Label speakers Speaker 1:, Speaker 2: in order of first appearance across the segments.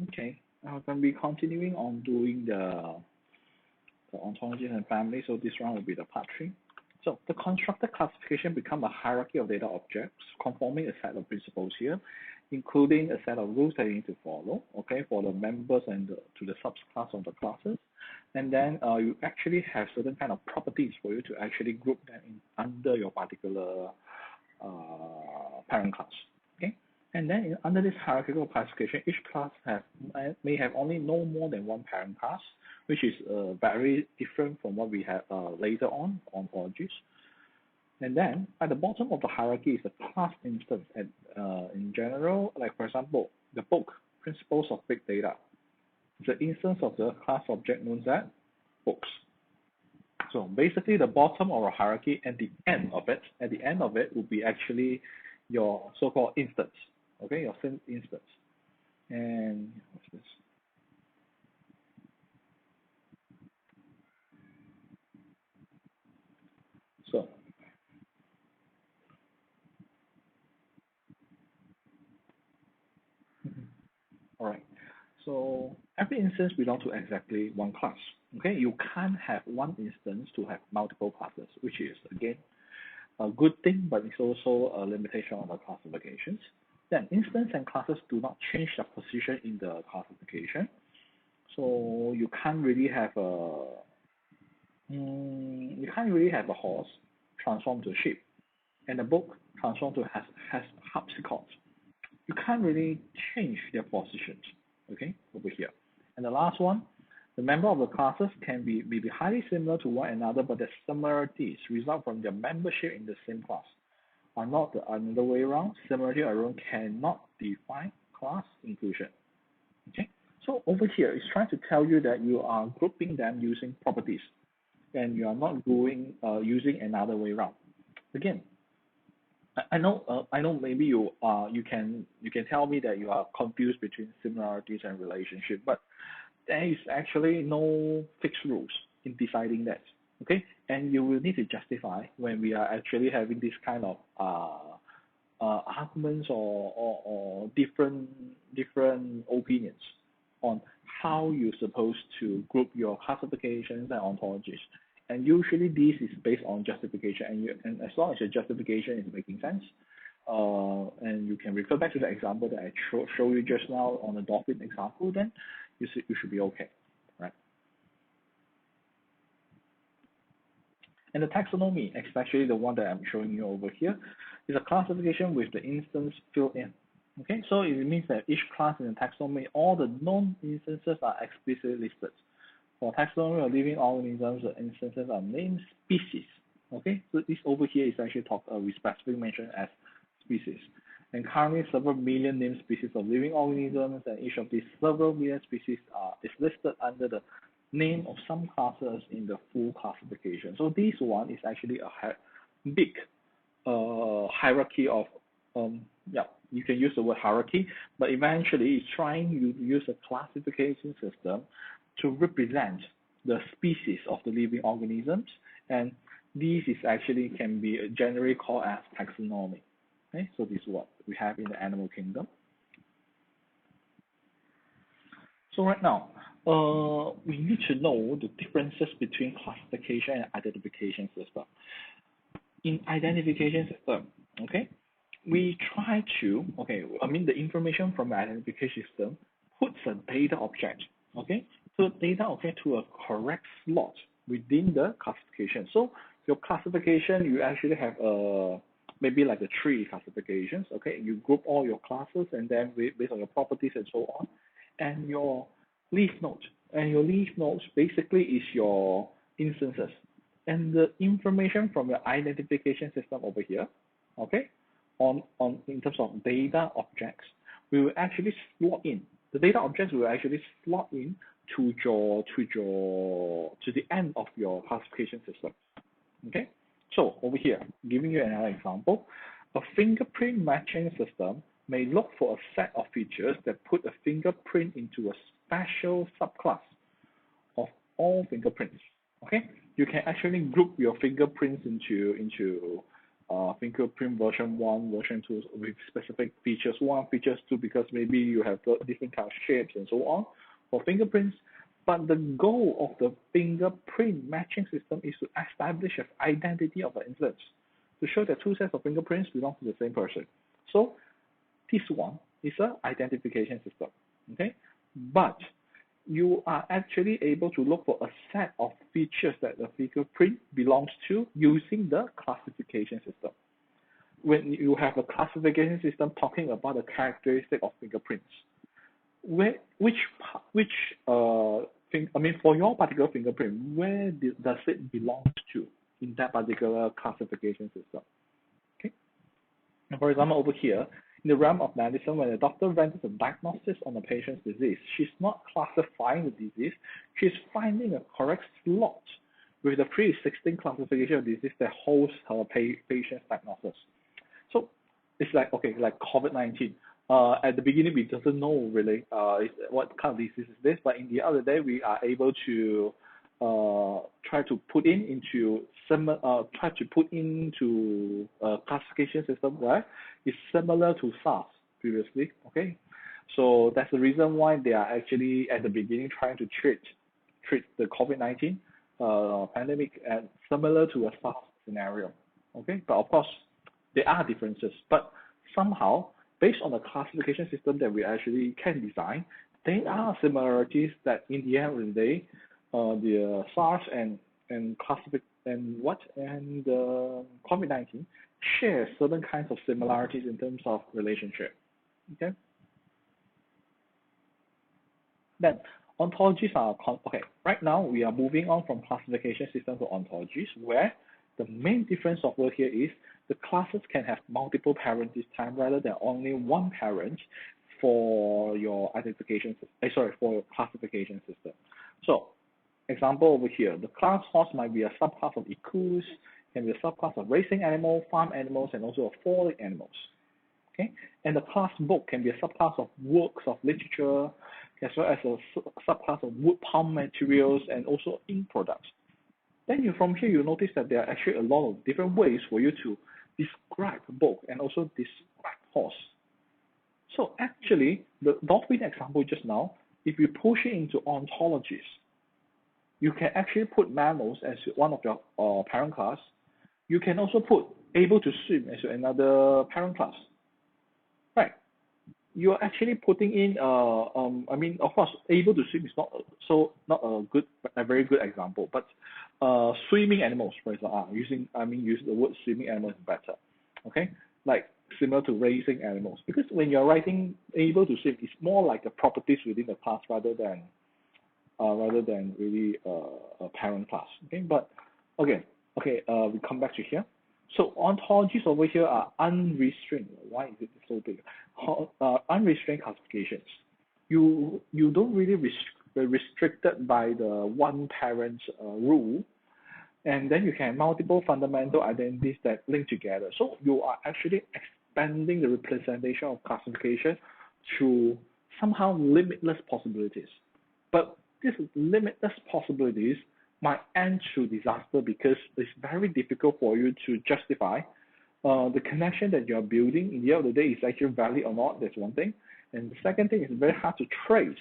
Speaker 1: Okay, I'm going to be continuing on doing the ontologies and families. So this one will be the part three. So the constructed classification become a hierarchy of data objects conforming a set of principles here, including a set of rules that you need to follow, okay, for the members and to the subclass of the classes. And then you actually have certain kind of properties for you to actually group them in under your particular parent class, okay? And then under this hierarchical classification, each class may have only no more than one parent class, which is very different from what we have later on ontologies. And then at the bottom of the hierarchy is a class instance. And in general, like for example, the book, Principles of Big Data, is an instance of the class object known as books. So basically the bottom of our hierarchy at the end of it will be actually your so-called instance, okay, your instance. And what's this? So, all right. So every instance belongs to exactly one class. Okay, you can't have one instance to have multiple classes, which is again a good thing, but it's also a limitation on the classifications. Then instance and classes do not change their position in the classification. So you can't really have a horse transformed to a sheep and a book transformed to has harpsichord. You can't really change their positions, okay, over here. And the last one, the member of the classes can be highly similar to one another, but the similarities result from their membership in the same class, are not the other way around. Similarity alone cannot define class inclusion. Okay, so over here, it's trying to tell you that you are grouping them using properties, and you are not going using another way around. Again, I know maybe you can tell me that you are confused between similarities and relationship, but there is actually no fixed rules in deciding that. Okay, and you will need to justify when we are actually having this kind of arguments or different opinions on how you're supposed to group your classifications and ontologies. And usually this is based on justification, and as long as your justification is making sense, and you can refer back to the example that I show you just now on the dolphin example, then you should be okay, right? And the taxonomy, especially the one that I'm showing you over here, is a classification with the instance filled in. Okay, so it means that each class in the taxonomy, all the known instances are explicitly listed. For taxonomy of living organisms, the instances are named species. Okay, so this over here is actually we specifically mentioned as species. And currently, several million named species of living organisms, and each of these several million species is listed under the name of some classes in the full classification. So this one is actually a big hierarchy of yeah, you can use the word hierarchy, but eventually it's trying to use a classification system to represent the species of the living organisms, and this is actually can be generally called as taxonomy. Okay, so this is what we have in the animal kingdom. So right now, we need to know the differences between classification and identification system. In identification system, okay, we try to, okay, I mean the information from the identification system puts a data object, okay, so data object to a correct slot within the classification. So your classification, you actually have maybe like a tree classifications, okay, you group all your classes and then based on your properties and so on, and your leaf node, and your leaf nodes basically is your instances, and the information from your identification system over here, okay, on in terms of data objects, we will actually slot in. The data objects will actually slot in to the end of your classification system. Okay, so over here, giving you another example, a fingerprint matching system may look for a set of features that put a fingerprint into a special subclass of all fingerprints. Okay, you can actually group your fingerprints into fingerprint version 1, version 2 with specific features 1, features 2, because maybe you have different kind of shapes and so on for fingerprints. But the goal of the fingerprint matching system is to establish an identity of an instance, to show that two sets of fingerprints belong to the same person. So this one is an identification system, okay? But you are actually able to look for a set of features that the fingerprint belongs to using the classification system. When you have a classification system talking about the characteristic of fingerprints, which for your particular fingerprint, where does it belong to in that particular classification system? Okay. And for example, over here, in the realm of medicine, when a doctor renders a diagnosis on a patient's disease, she's not classifying the disease, she's finding a correct slot with the pre-existing classification of disease that holds her patient's diagnosis. So it's like, okay, like COVID-19. At the beginning, we doesn't know really what kind of disease is this, but in the other day, we are able to try to put into a classification system where it's similar to SARS previously. Okay, so that's the reason why they are actually at the beginning trying to treat the COVID-19 pandemic and similar to a SARS scenario. Okay, but of course there are differences, but somehow based on the classification system that we actually can design, there are similarities that in the end of the day, the SARS and COVID-19 share certain kinds of similarities in terms of relationship. Okay. Then ontologies are okay. Right now we are moving on from classification system to ontologies, where the main difference over here is the classes can have multiple parents this time rather than only one parent for your for your classification system. So, example over here, the class horse might be a subclass of equus, can be a subclass of racing animal, farm animals, and also of falling animals. Okay, and the class book can be a subclass of works of literature, as well as a subclass of wood palm materials and also ink products. Then from here, you notice that there are actually a lot of different ways for you to describe book and also describe horse. So actually, the dolphin example just now, if you push it into ontologies, you can actually put mammals as one of your parent class. You can also put able to swim as another parent class. Right. You're actually putting in of course able to swim is not a very good example, but swimming animals, for example, use the word swimming animals is better. Okay, like similar to racing animals, because when you're writing able to swim, it's more like the properties within the class rather than really a parent class. Okay, but we come back to here. So ontologies over here are unrestrained. Why is it so big? Unrestrained classifications. You don't really restricted by the one parent rule, and then you can have multiple fundamental identities that link together. So you are actually expanding the representation of classification to somehow limitless possibilities. But these limitless possibilities might end to disaster because it's very difficult for you to justify the connection that you're building. In the end of the day, is actually valid or not. That's one thing. And the second thing is very hard to trace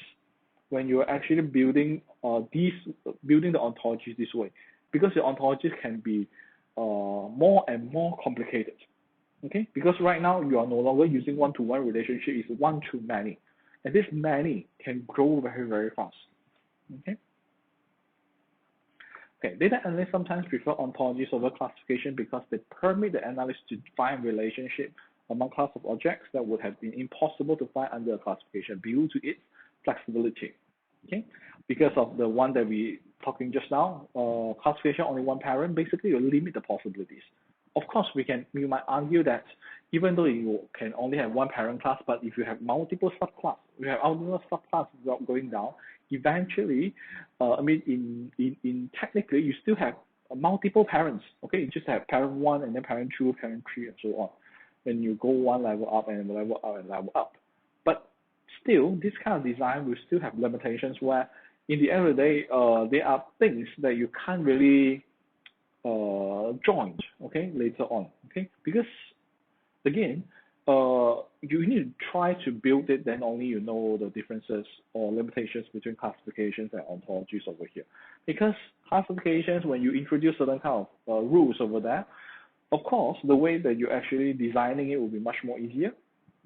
Speaker 1: when you're actually building the ontologies this way, because the ontologies can be more and more complicated. Okay, because right now you are no longer using one-to-one relationship; it's one-to-many, and this many can grow very, very fast. Okay. Okay, data analysts sometimes prefer ontologies over classification because they permit the analyst to find relationship among class of objects that would have been impossible to find under a classification due to its flexibility. Okay, because of the one that we talking just now, classification only one parent, basically you limit the possibilities. Of course, we might argue that even though you can only have one parent class, but if you have multiple subclass, you have multiple subclasses going down, eventually, in technically, you still have multiple parents. Okay, you just have parent 1 and then parent 2, parent 3, and so on. When you go one level up and level up and level up. But still, this kind of design will still have limitations where, in the end of the day, there are things that you can't really joined, okay, later on, okay, because again, you need to try to build it, then only you know the differences or limitations between classifications and ontologies over here. Because classifications, when you introduce certain kind of rules over there, of course, the way that you're actually designing it will be much more easier.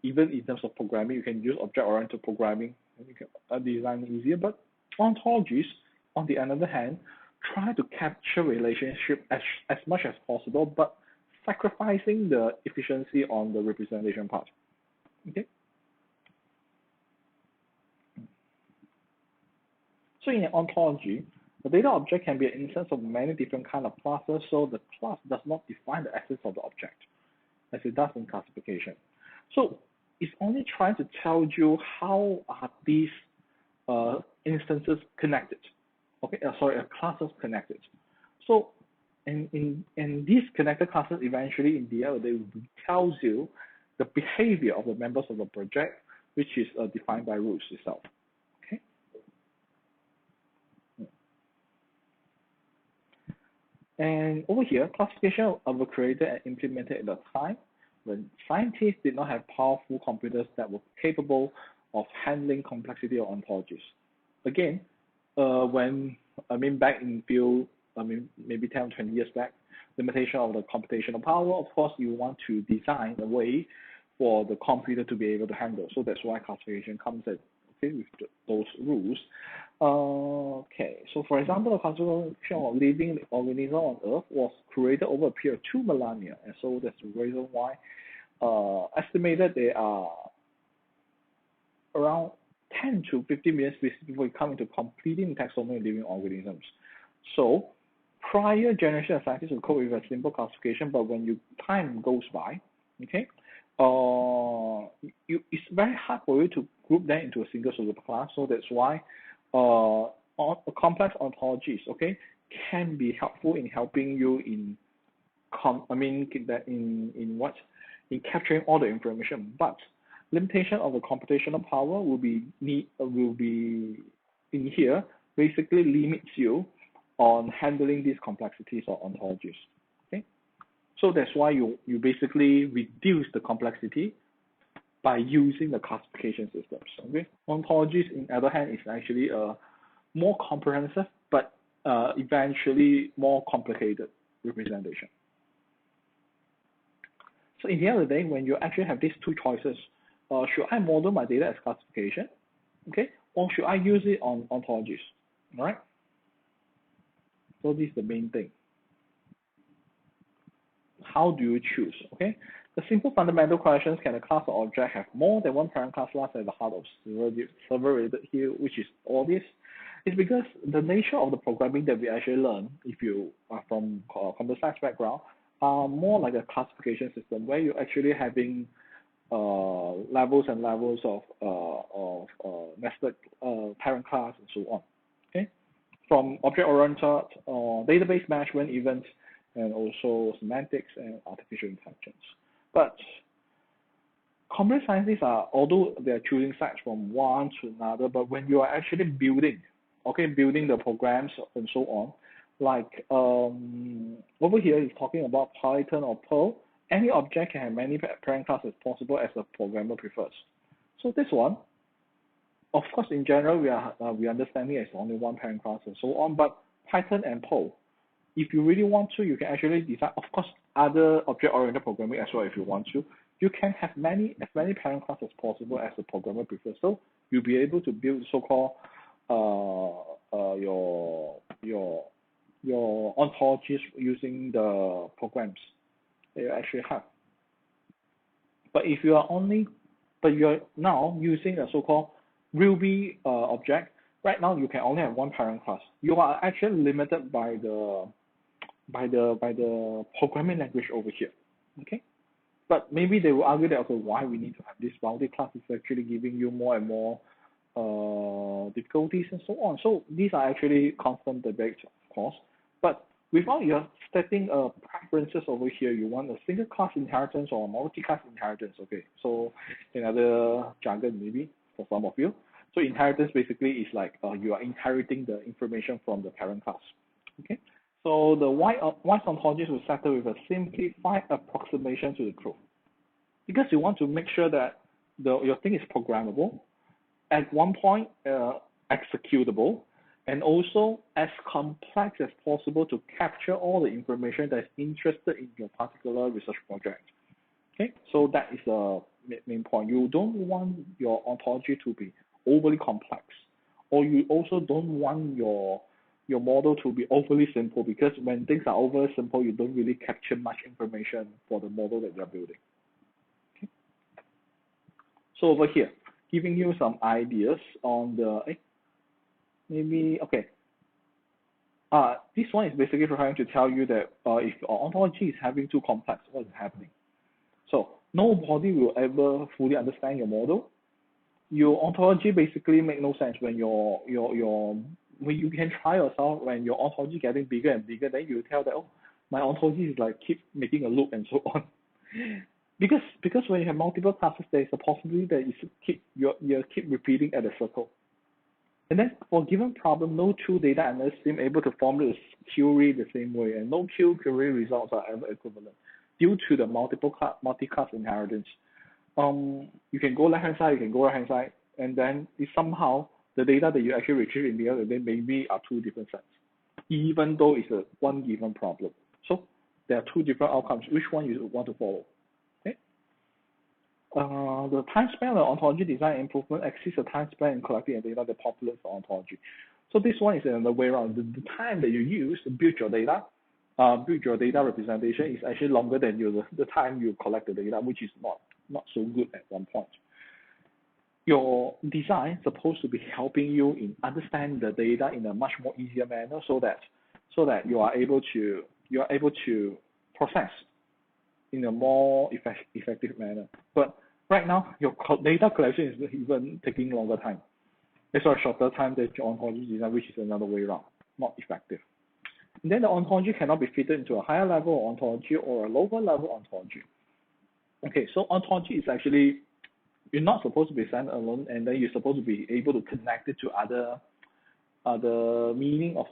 Speaker 1: Even in terms of programming, you can use object-oriented programming, and you can design it easier. But ontologies, on the other hand, try to capture relationship as much as possible, but sacrificing the efficiency on the representation part. Okay. So in an ontology, the data object can be an instance of many different kind of classes, so the class does not define the essence of the object, as it does in classification. So it's only trying to tell you how are these instances connected. Okay, classes connected. So in these connected classes, eventually in the end, they tells you the behavior of the members of the project, which is defined by rules itself. Okay. And over here, classification were created and implemented at a time when scientists did not have powerful computers that were capable of handling complexity of ontologies. Again, back in field, maybe 10 or 20 years back, limitation of the computational power, of course, you want to design a way for the computer to be able to handle. So that's why classification comes in, okay, with those rules. Okay, so for example, the classification of living organisms on Earth was created over a period of 2 millennia, and so that's the reason why estimated there are around 10 to 15 million species before we come into completing taxonomy of living organisms. So prior generation of scientists will cope with a simple classification, but when time goes by, okay, it's very hard for you to group them into a single superclass. So that's why complex ontologies, okay, can be helpful in helping you in capturing all the information, but limitation of the computational power will be in here basically limits you on handling these complexities or ontologies. Okay, so that's why you basically reduce the complexity by using the classification systems. Okay, ontologies, in other hand, is actually a more comprehensive but eventually more complicated representation. So in the end of the day, when you actually have these two choices, should I model my data as classification, okay, or should I use it on ontologies? All right. So this is the main thing. How do you choose? Okay. The simple fundamental questions: can a class or object have more than one parent class lies at the heart of server rated here, which is obvious. It's because the nature of the programming that we actually learn, if you are from computer science background, are more like a classification system where you're actually having levels and levels of nested parent class and so on. Okay, from object-oriented database management events, and also semantics and artificial intelligence. But computer scientists are, although they are choosing sides from one to another, but when you are actually building the programs and so on, like over here is talking about Python or Perl. Any object can have many parent classes as possible as the programmer prefers. So this one, of course, in general, we understanding it's only one parent class and so on. But Python and Perl, if you really want to, you can actually design, of course, other object-oriented programming as well if you want to. You can have as many parent classes as possible as the programmer prefers. So you'll be able to build so-called your ontologies using the programs that you actually have. But if you are now using a so-called Ruby object, right now you can only have one parent class. You are actually limited by the programming language over here. Okay, but maybe they will argue that, okay, why we need to have this bounded class is actually giving you more and more difficulties and so on. So these are actually constant debates, of course. But without your setting preferences over here, you want a single class inheritance or a multi-class inheritance. Okay, so in other jargon maybe for some of you. So inheritance basically is like you are inheriting the information from the parent class. Okay, So the wise ontologies will settle with a simplified approximation to the truth. Because you want to make sure that your thing is programmable, at one point executable, and also as complex as possible to capture all the information that's interested in your particular research project. Okay, so that is the main point. You don't want your ontology to be overly complex, or you also don't want your model to be overly simple, because when things are overly simple, you don't really capture much information for the model that you're building. Okay. So over here, giving you some ideas on the this one is basically trying to tell you that if your ontology is having too complex, what is happening? So nobody will ever fully understand your model. Your ontology basically make no sense when when you can try yourself when your ontology getting bigger and bigger, then you tell that, oh, my ontology is like keep making a loop and so on. because when you have multiple classes, there is a possibility that you keep repeating at a circle. And then for a given problem, no two data analysts seem able to formulate a query the same way, and no query results are ever equivalent due to the multi-class inheritance. You can go left-hand side, you can go right-hand side, and then somehow the data that you actually retrieve in the other day maybe are two different sets, even though it's one given problem. So there are two different outcomes. Which one you want to follow? Okay. The time spent on ontology design improvement exceeds the time spent in collecting data that populates the ontology. So this one is the way around. The time that you use to build your data representation is actually longer than the time you collect the data, which is not so good at one point. Your design is supposed to be helping you in understand the data in a much more easier manner, so that you are able to process in a more effective manner. But right now, your data collection is even taking longer time. It's a shorter time than your ontology design, which is another way around, not effective. And then the ontology cannot be fitted into a higher level of ontology or a lower level ontology. Okay, so ontology is actually, you're not supposed to be standalone, and then you're supposed to be able to connect it to other meaning of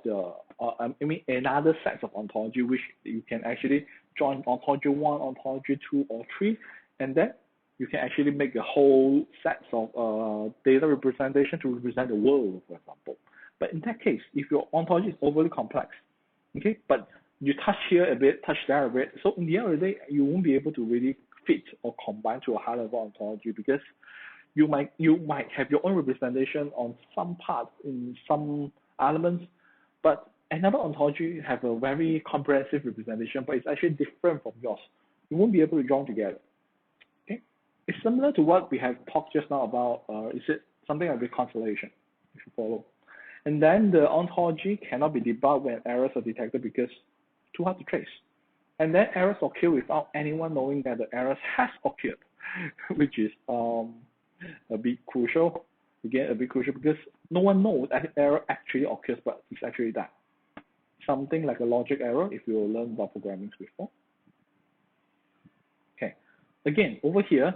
Speaker 1: another set of ontology, which you can actually join ontology 1, ontology 2, or 3, and then you can actually make a whole set of data representation to represent the world, for example. But in that case, if your ontology is overly complex, okay, but you touch here a bit, touch there a bit, so in the end of the day, you won't be able to really fit or combine to a high level ontology, because you might have your own representation on some parts in some elements, but another ontology have a very comprehensive representation, but it's actually different from yours. You won't be able to join together. Okay, it's similar to what we have talked just now about. Is it something like reconciliation? If you follow. And then the ontology cannot be debugged when errors are detected because it's too hard to trace. And then errors occur without anyone knowing that the errors has occurred, which is a bit crucial. Again, a bit crucial because no one knows that error actually occurs, but it's actually that. Something like a logic error if you learn about programming before. Okay. Again, over here,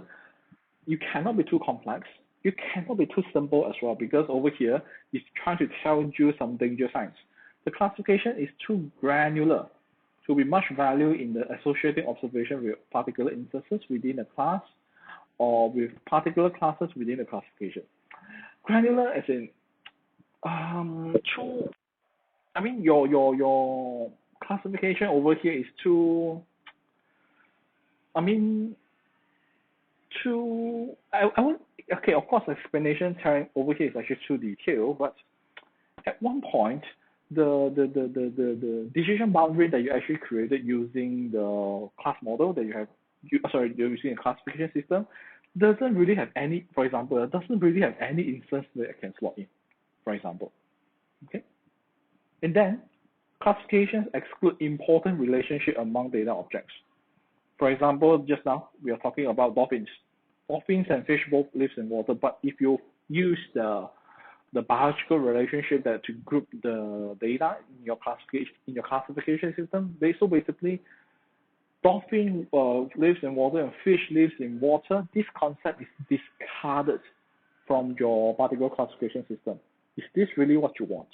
Speaker 1: you cannot be too complex. You cannot be too simple as well, because over here, it's trying to tell you some danger signs. The classification is too granular to be much value in the associating observation with particular instances within a class or with particular classes within a classification. Granular as in too, I mean your classification over here is too, I mean too, I would, okay, of course explanation time over here is actually too detailed, but at one point the decision boundary that you actually created using the class model that you have, you're using a classification system, doesn't really have any, for example, doesn't really have any instance that it can slot in, for example. Okay. And then classifications exclude important relationship among data objects. For example, just now we are talking about dolphins. Dolphins and fish both live in water, but if you use the biological relationship that to group the data in your classification system, basically dolphin lives in water and fish lives in water. This concept is discarded from your particular classification system. Is this really what you want?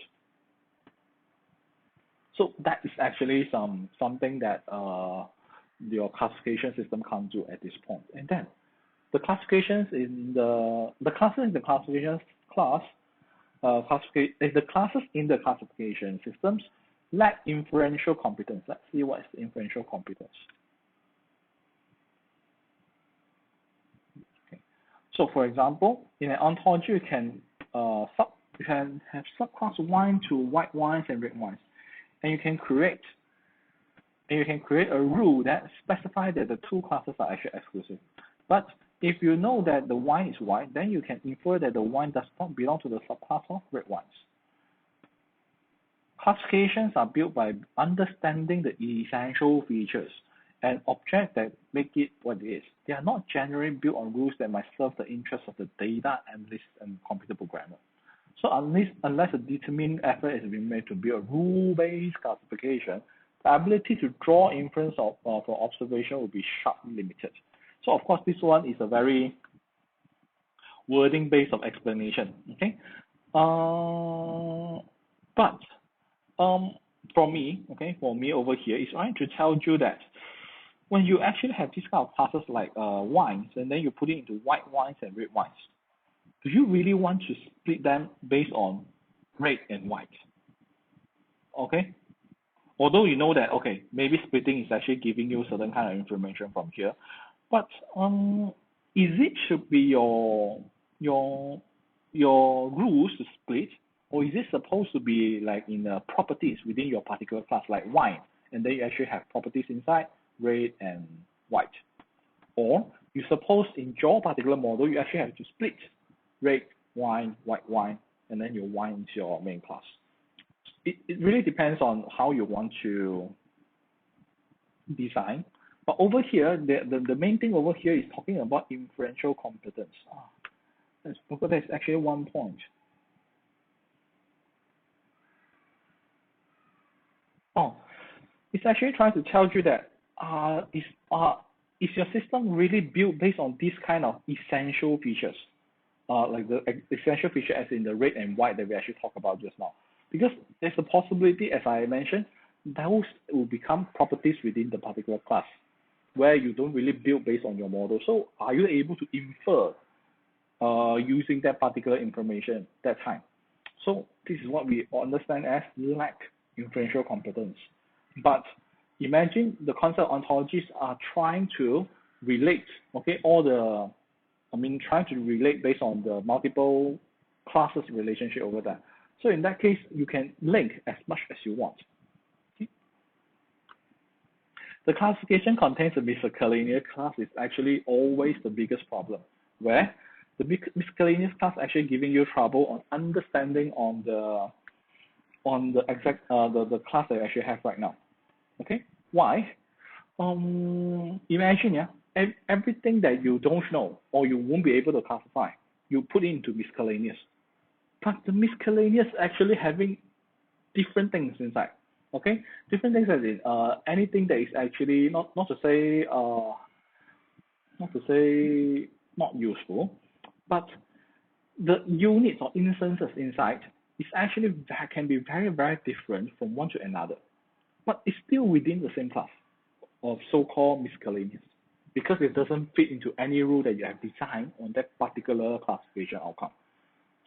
Speaker 1: So that is actually something that your classification system can't do at this point. And then the classifications in the classes in the classification class the classes in the classification systems lack inferential competence. Let's see what is the inferential competence. Okay. So for example, in an ontology, you can have subclass wine to white wines and red wines, and you can create a rule that specifies that the two classes are actually exclusive. But if you know that the wine is white, then you can infer that the wine does not belong to the subclass of red wines. Classifications are built by understanding the essential features and objects that make it what it is. They are not generally built on rules that might serve the interests of the data analyst and computer programmer. So unless a determined effort is being made to build a rule-based classification, the ability to draw inference from observation will be sharply limited. So of course, this one is a very wording-based of explanation. Okay, but for me over here is trying to tell you that when you actually have this kind of classes like wines, and then you put it into white wines and red wines, do you really want to split them based on red and white? Okay, although you know that maybe splitting is actually giving you certain kind of information from here, but is it should be your rules to split, or is it supposed to be like in properties within your particular class, like wine, and then you actually have properties inside red and white? Or you suppose in your particular model, you actually have to split red wine, white wine, and then your wine is your main class. It really depends on how you want to design. But over here, the main thing over here is talking about inferential competence. That's actually one point. It's actually trying to tell you that is your system really built based on this kind of essential features, like the essential feature as in the red and white that we actually talked about just now? Because there's a possibility, as I mentioned, those will become properties within the particular class, where you don't really build based on your model. So are you able to infer using that particular information that time? So this is what we understand as lack inferential competence. But imagine the concept ontologies are trying to relate, trying to relate based on the multiple classes relationship over there. So in that case, you can link as much as you want. Okay. The classification contains a miscellaneous class is actually always the biggest problem, where the miscellaneous class actually giving you trouble on understanding on the exact the class that you actually have right now. Okay, why? Imagine everything that you don't know or you won't be able to classify, you put into miscellaneous. But the miscellaneous actually having different things inside. Okay, different things as in anything that is actually not to say not useful, but the units or instances inside is actually can be very, very different from one to another, but it's still within the same class of so-called miscellaneous, because it doesn't fit into any rule that you have designed on that particular classification outcome.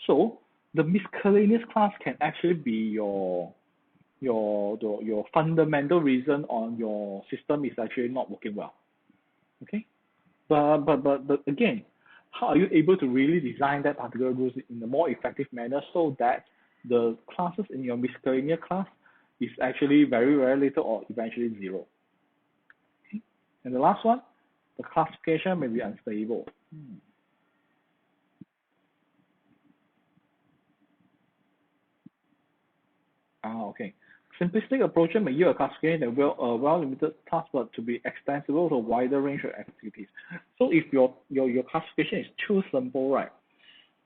Speaker 1: So the miscellaneous class can actually be your fundamental reason on your system is actually not working well. Okay, but again, how are you able to really design that particular rules in a more effective manner so that the classes in your miscellaneous class is actually very, very little or eventually zero? Okay. And the last one, the classification may be unstable. Okay. Simplistic approach may yield a classification that well-limited task, but to be extensible to a wider range of activities. So if your classification is too simple, right?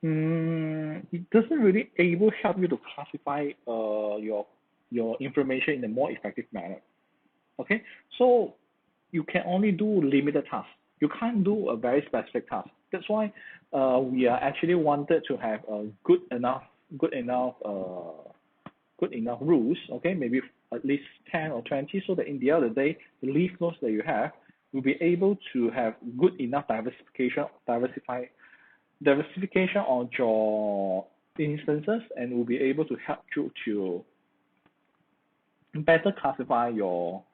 Speaker 1: It doesn't really help you to classify your information in a more effective manner. Okay, so you can only do limited tasks. You can't do a very specific task. That's why we are actually wanted to have a good enough good enough rules, okay, maybe at least 10 or 20, so that in the end of the day, the leaf nodes that you have will be able to have good enough diversification on your instances, and will be able to help you to better classify your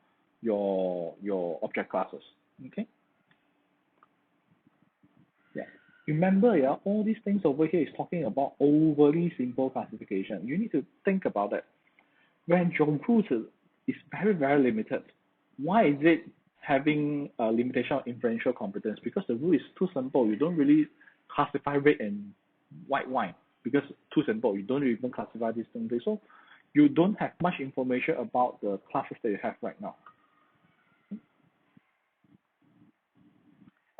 Speaker 1: object classes. Okay. Yeah. Remember, yeah, all these things over here is talking about overly simple classification. You need to think about that. When your rules is very, very limited, why is it having a limitation of inferential competence? Because the rule is too simple. You don't really classify red and white wine because too simple. You don't even classify these things. So you don't have much information about the classes that you have right now.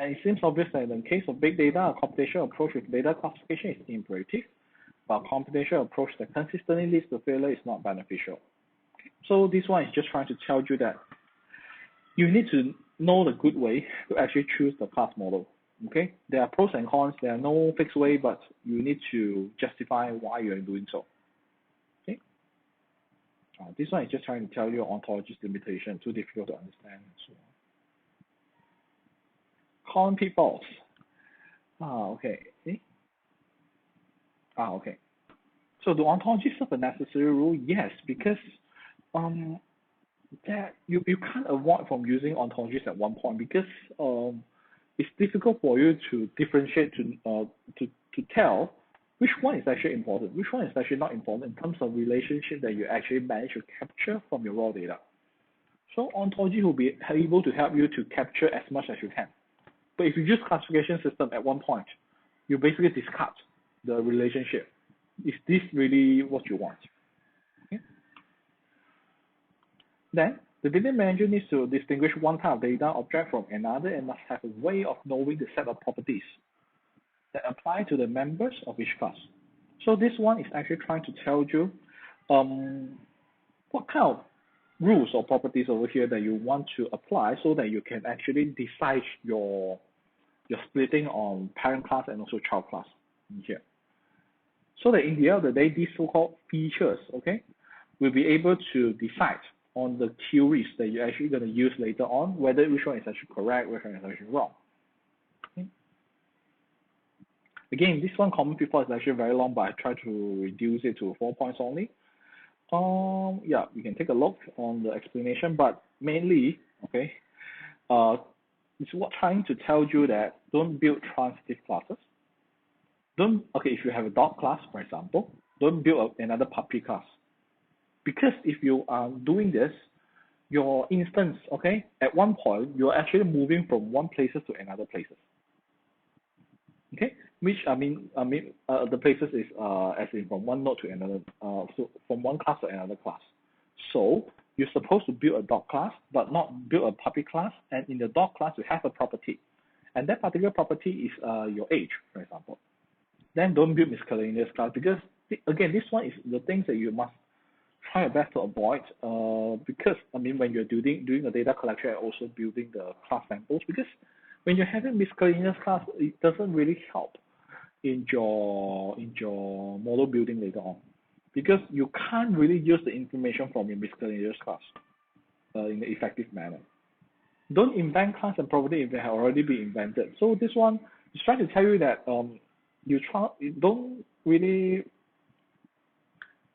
Speaker 1: And it seems obvious that in the case of big data, a computational approach with data classification is imperative, but a computational approach that consistently leads to failure is not beneficial. So this one is just trying to tell you that you need to know the good way to actually choose the class model. Okay, there are pros and cons. There are no fixed way, but you need to justify why you are doing so. Okay, this one is just trying to tell you ontology's limitation, too difficult to understand. So, con pitfalls. Okay. Okay. So the ontology serve a necessary rule? Yes, because that you can't avoid from using ontologies at one point, because it's difficult for you to differentiate to tell which one is actually important, which one is actually not important in terms of relationship that you actually manage to capture from your raw data. So ontology will be able to help you to capture as much as you can. But if you use classification system at one point, you basically discard the relationship. Is this really what you want? Okay. Then the data manager needs to distinguish one type of data object from another and must have a way of knowing the set of properties that apply to the members of each class. So this one is actually trying to tell you what kind of rules or properties over here that you want to apply so that you can actually decide your splitting on parent class and also child class in here. So that in the end of the day, these so-called features, okay, will be able to decide on the theories that you're actually going to use later on, whether which one is actually correct, which one is actually wrong. Okay. Again, this one common pitfall is actually very long, but I try to reduce it to 4 points only. Yeah, we can take a look on the explanation, but mainly, okay, it's what trying to tell you that don't build transitive classes. Okay, if you have a dog class, for example, don't build another puppy class. Because if you are doing this, your instance, okay, at one point, you're actually moving from one places to another places. Okay, which the places is as in from one node to another, so from one class to another class. So you're supposed to build a dog class, but not build a puppy class. And in the dog class, you have a property, and that particular property is your age, for example. Then don't build miscellaneous class, because again, this one is the things that you must try your best to avoid, because when you're doing the data collection and also building the class samples, because when you're having miscellaneous class, it doesn't really help in your model building later on, because you can't really use the information from your miscellaneous class in an effective manner. Don't invent class and property if they have already been invented. So this one is trying to tell you that you don't really,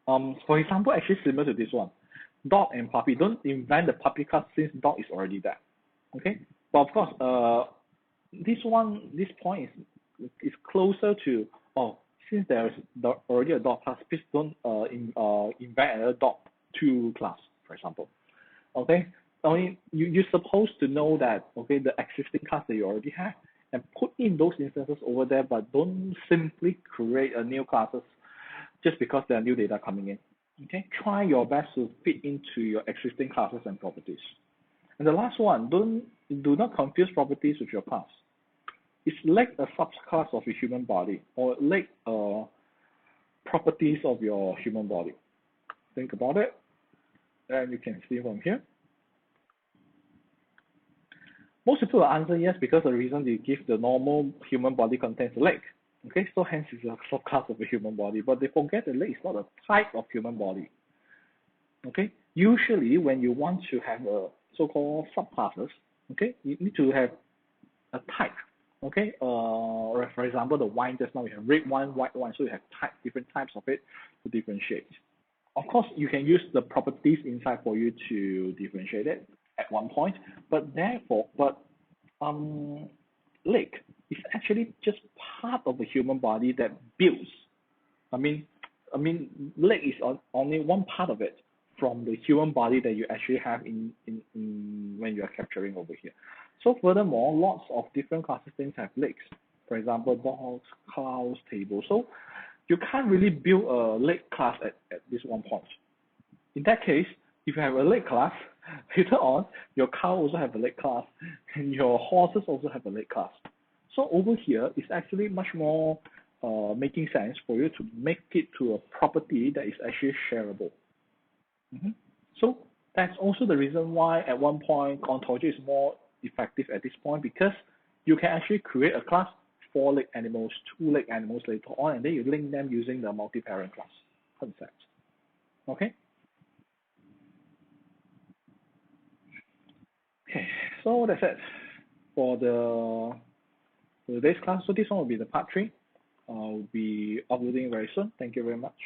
Speaker 1: for example, actually similar to this one, dog and puppy. Don't invent the puppy class since dog is already there. Okay, but of course, this point is closer to, since there's already a dog class, please don't invent another dog 2 class, for example. Okay, you're supposed to know that, okay, the existing class that you already have, and put in those instances over there, but don't simply create a new classes just because there are new data coming in. Okay, try your best to fit into your existing classes and properties. And the last one, do not confuse properties with your class. It's like a subclass of your human body, or like properties of your human body. Think about it, and you can see from here. Most people will answer yes, because the reason they give the normal human body contains a leg. Okay, so hence it's a subclass of the human body, but they forget the leg is not a type of human body. Okay, usually when you want to have a so-called subclasses, okay, you need to have a type. Okay, or for example, the wine just now you have red wine, white wine, so you have different types of it to differentiate. Of course, you can use the properties inside for you to differentiate it at one point, but um, lake is actually just part of the human body that builds. I mean, leg is only one part of it from the human body that you actually have in when you are capturing over here. So furthermore, lots of different classes things have legs. For example, dogs, cows, tables. So you can't really build a leg class at this one point. In that case, if you have a leg class, later on, your cow also have a leg class, and your horses also have a leg class. So over here, it's actually much more making sense for you to make it to a property that is actually shareable. Mhm. So that's also the reason why at one point ontology is more effective at this point, because you can actually create a class four-leg animals, two-leg animals later on, and then you link them using the multi-parent class concept. Okay. Okay. So that's it for the for today's class. So this one will be the part three. Will be uploading very soon. Thank you very much.